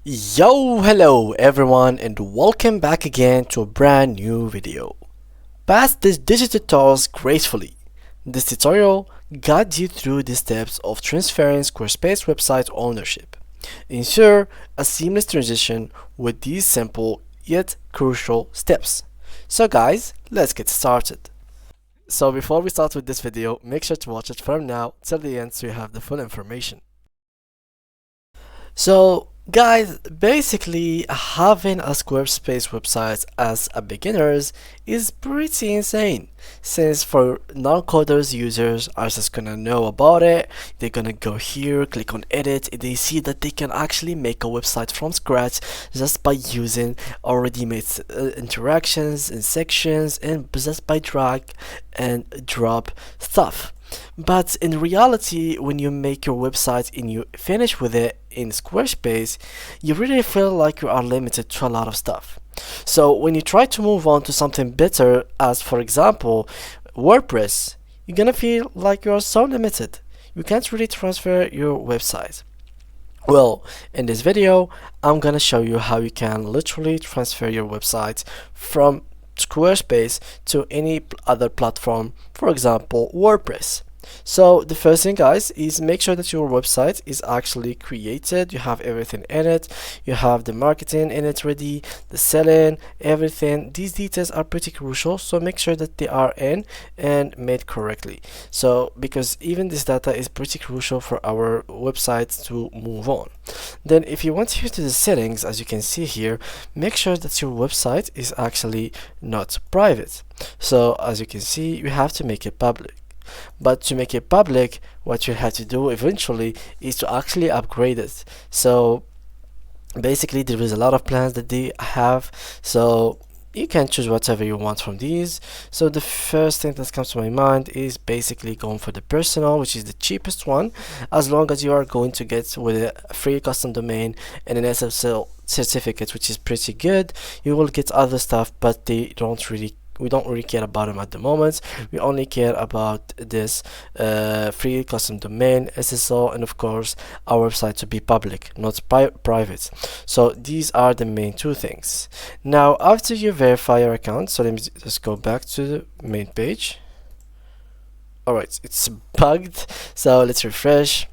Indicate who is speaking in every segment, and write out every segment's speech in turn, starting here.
Speaker 1: Hello everyone, and welcome back again to a brand new video. Pass this digital task gracefully. This tutorial guides you through the steps of transferring Squarespace website ownership. Ensure a seamless transition with these simple yet crucial steps. So guys, let's get started. So before we start with this video, make sure to watch it from now till the end so you have the full information. So guys, basically having a Squarespace website as a beginners is pretty insane, since for non-coders users are just gonna know about it. They're gonna go here, click on edit, and they see that they can actually make a website from scratch just by using already made interactions and sections, and just by drag and drop stuff. But in reality, when you make your website and you finish with it in Squarespace, you really feel like you are limited to a lot of stuff. So when you try to move on to something better, as for example WordPress, you're gonna feel like you are so limited. You can't really transfer your website. Well, in this video, I'm gonna show you how you can literally transfer your website from Squarespace to any other platform, for example WordPress. So the first thing guys is make sure that your website is actually created. You have everything in it, you have the marketing in it ready, the selling, everything. These details are pretty crucial, so make sure that they are in and made correctly, so because even this data is pretty crucial for our website to move on. Then if you want to use the settings, as you can see here, make sure that your website is actually not private. So as you can see, you have to make it public. But to make it public, what you have to do eventually is to actually upgrade it. So basically there is a lot of plans that they have, so you can choose whatever you want from these. So the first thing that comes to my mind is basically going for the personal, which is the cheapest one, as long as you are going to get with a free custom domain and an SSL certificate, which is pretty good. You will get other stuff, but we don't really care about them at the moment. We only care about this free custom domain, SSO, and of course our website to be public, not private. So these are the main two things. Now after you verify your account, so let me just go back to the main page. Alright, it's bugged, so let's refresh.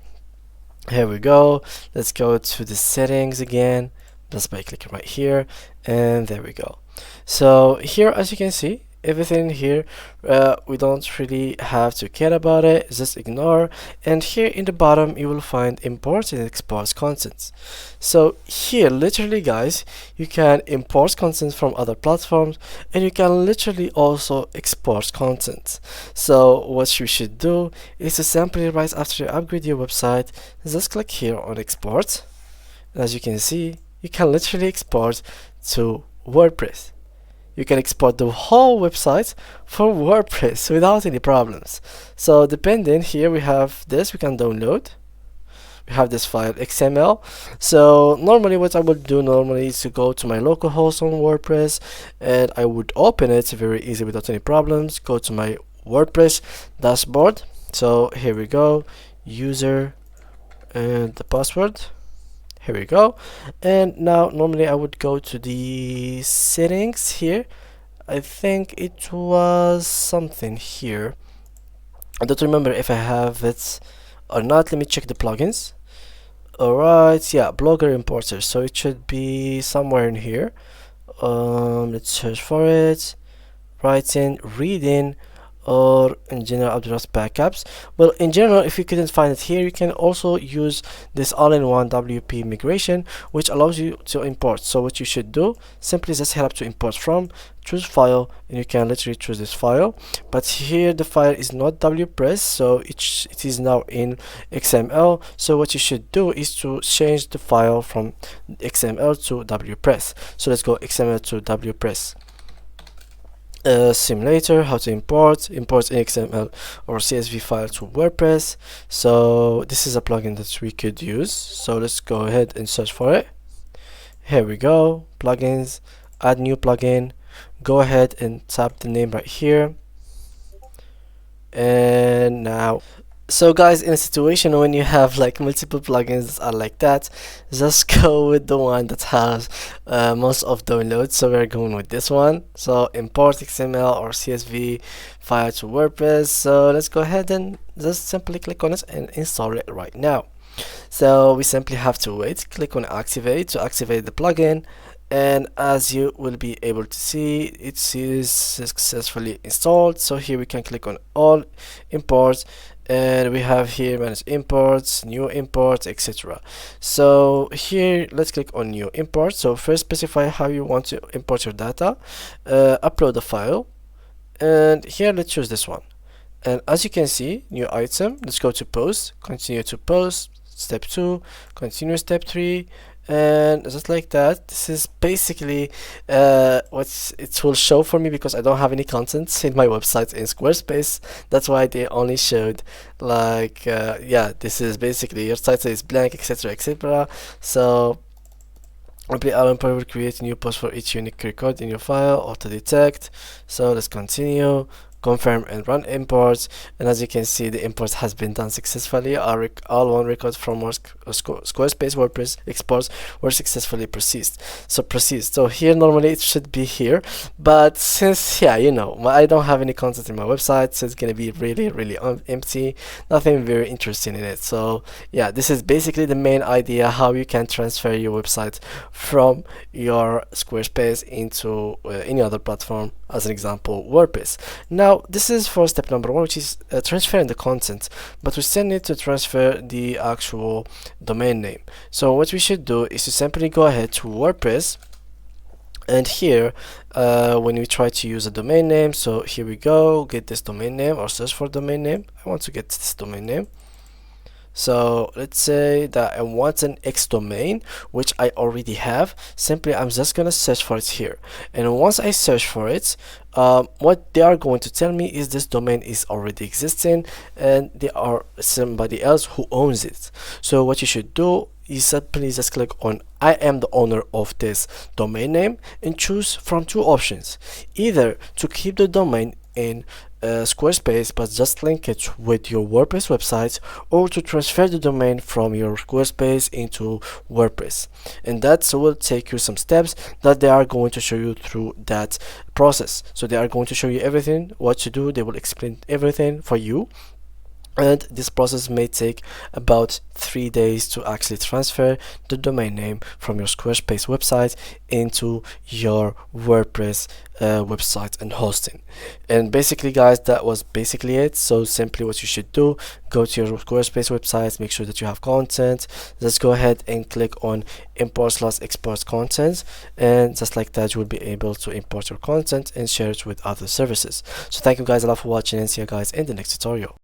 Speaker 1: Here we go. Let's go to the settings again, just by clicking right here, and there we go. So here, as you can see, everything here, we don't really have to care about it, just ignore. And here in the bottom you will find import and export content. So here literally guys, you can import content from other platforms, and you can literally also export content. So what you should do is to simply, right after you upgrade your website, just click here on export. And as you can see, you can literally export to WordPress. You can export the whole website for WordPress without any problems. So depending, here we have this, we can download. We have this file XML. So normally what I would do normally is to go to my local host on WordPress, and I would open it very easy without any problems. Go to my WordPress dashboard. So here we go, user and the password. Here we go. And now normally I would go to the settings here. I think it was something here. I don't remember if I have it or not. Let me check the plugins. Alright, yeah, blogger importer, so it should be somewhere in here. Let's search for it. Writing, reading, or in general updraft backups. Well, in general, if you couldn't find it here, you can also use this all-in-one WP migration, which allows you to import. So what you should do, simply just head up to import from, choose file, and you can literally choose this file. But here the file is not WPress, so it is now in XML. So what you should do is to change the file from XML to WPress. So let's go XML to WPress. Simulator, how to import in XML or CSV file to WordPress. So this is a plugin that we could use, so let's go ahead and search for it. Here we go, plugins, add new plugin, go ahead and tap the name right here, and now So guys, in a situation when you have like multiple plugins that are like that, just go with the one that has most of downloads. So we're going with this one. So import XML or CSV file to WordPress. So let's go ahead and just simply click on it and install it right now. So we simply have to wait, click on activate to activate the plugin, and as you will be able to see, it is successfully installed. So here we can click on all imports, and we have here manage imports, new imports, etc. So here let's click on new import. So first specify how you want to import your data, upload the file, and here let's choose this one. And as you can see, new item, let's go to post, continue to post, step 2, continue step 3, and just like that. This is basically what it will show for me, because I don't have any content in my website in Squarespace. That's why they only showed like yeah, this is basically your title is blank, etc, etc. So Simply Allen will create a new post for each unique record in your file, auto detect. So let's continue, confirm and run imports, and as you can see, the import has been done successfully. All one record from our Squarespace WordPress exports were successfully processed. So here normally it should be here, but since yeah, you know, I don't have any content in my website, so it's gonna be really empty, nothing very interesting in it. So yeah, this is basically the main idea, how you can transfer your website from your Squarespace into any other platform, as an example WordPress. Now this is for step number 1, which is transferring the content, but we still need to transfer the actual domain name. So what we should do is to simply go ahead to WordPress, and here when we try to use a domain name, so here we go, get this domain name or search for domain name. I want to get this domain name. So let's say that I want an X domain, which I already have. Simply I'm just gonna search for it here, and once I search for it, what they are going to tell me is this domain is already existing and there are somebody else who owns it. So what you should do is simply just click on I am the owner of this domain name and choose from two options: either to keep the domain in Squarespace but just link it with your WordPress website, or to transfer the domain from your Squarespace into WordPress. And that will take you some steps that they are going to show you through that process. So they are going to show you everything, what to do. They will explain everything for you, and this process may take about 3 days to actually transfer the domain name from your Squarespace website into your WordPress website and hosting. And basically guys, that was basically it. So simply what you should do, go to your Squarespace website, make sure that you have content, let's go ahead and click on import/export content, and just like that you will be able to import your content and share it with other services. So thank you guys a lot for watching, and see you guys in the next tutorial.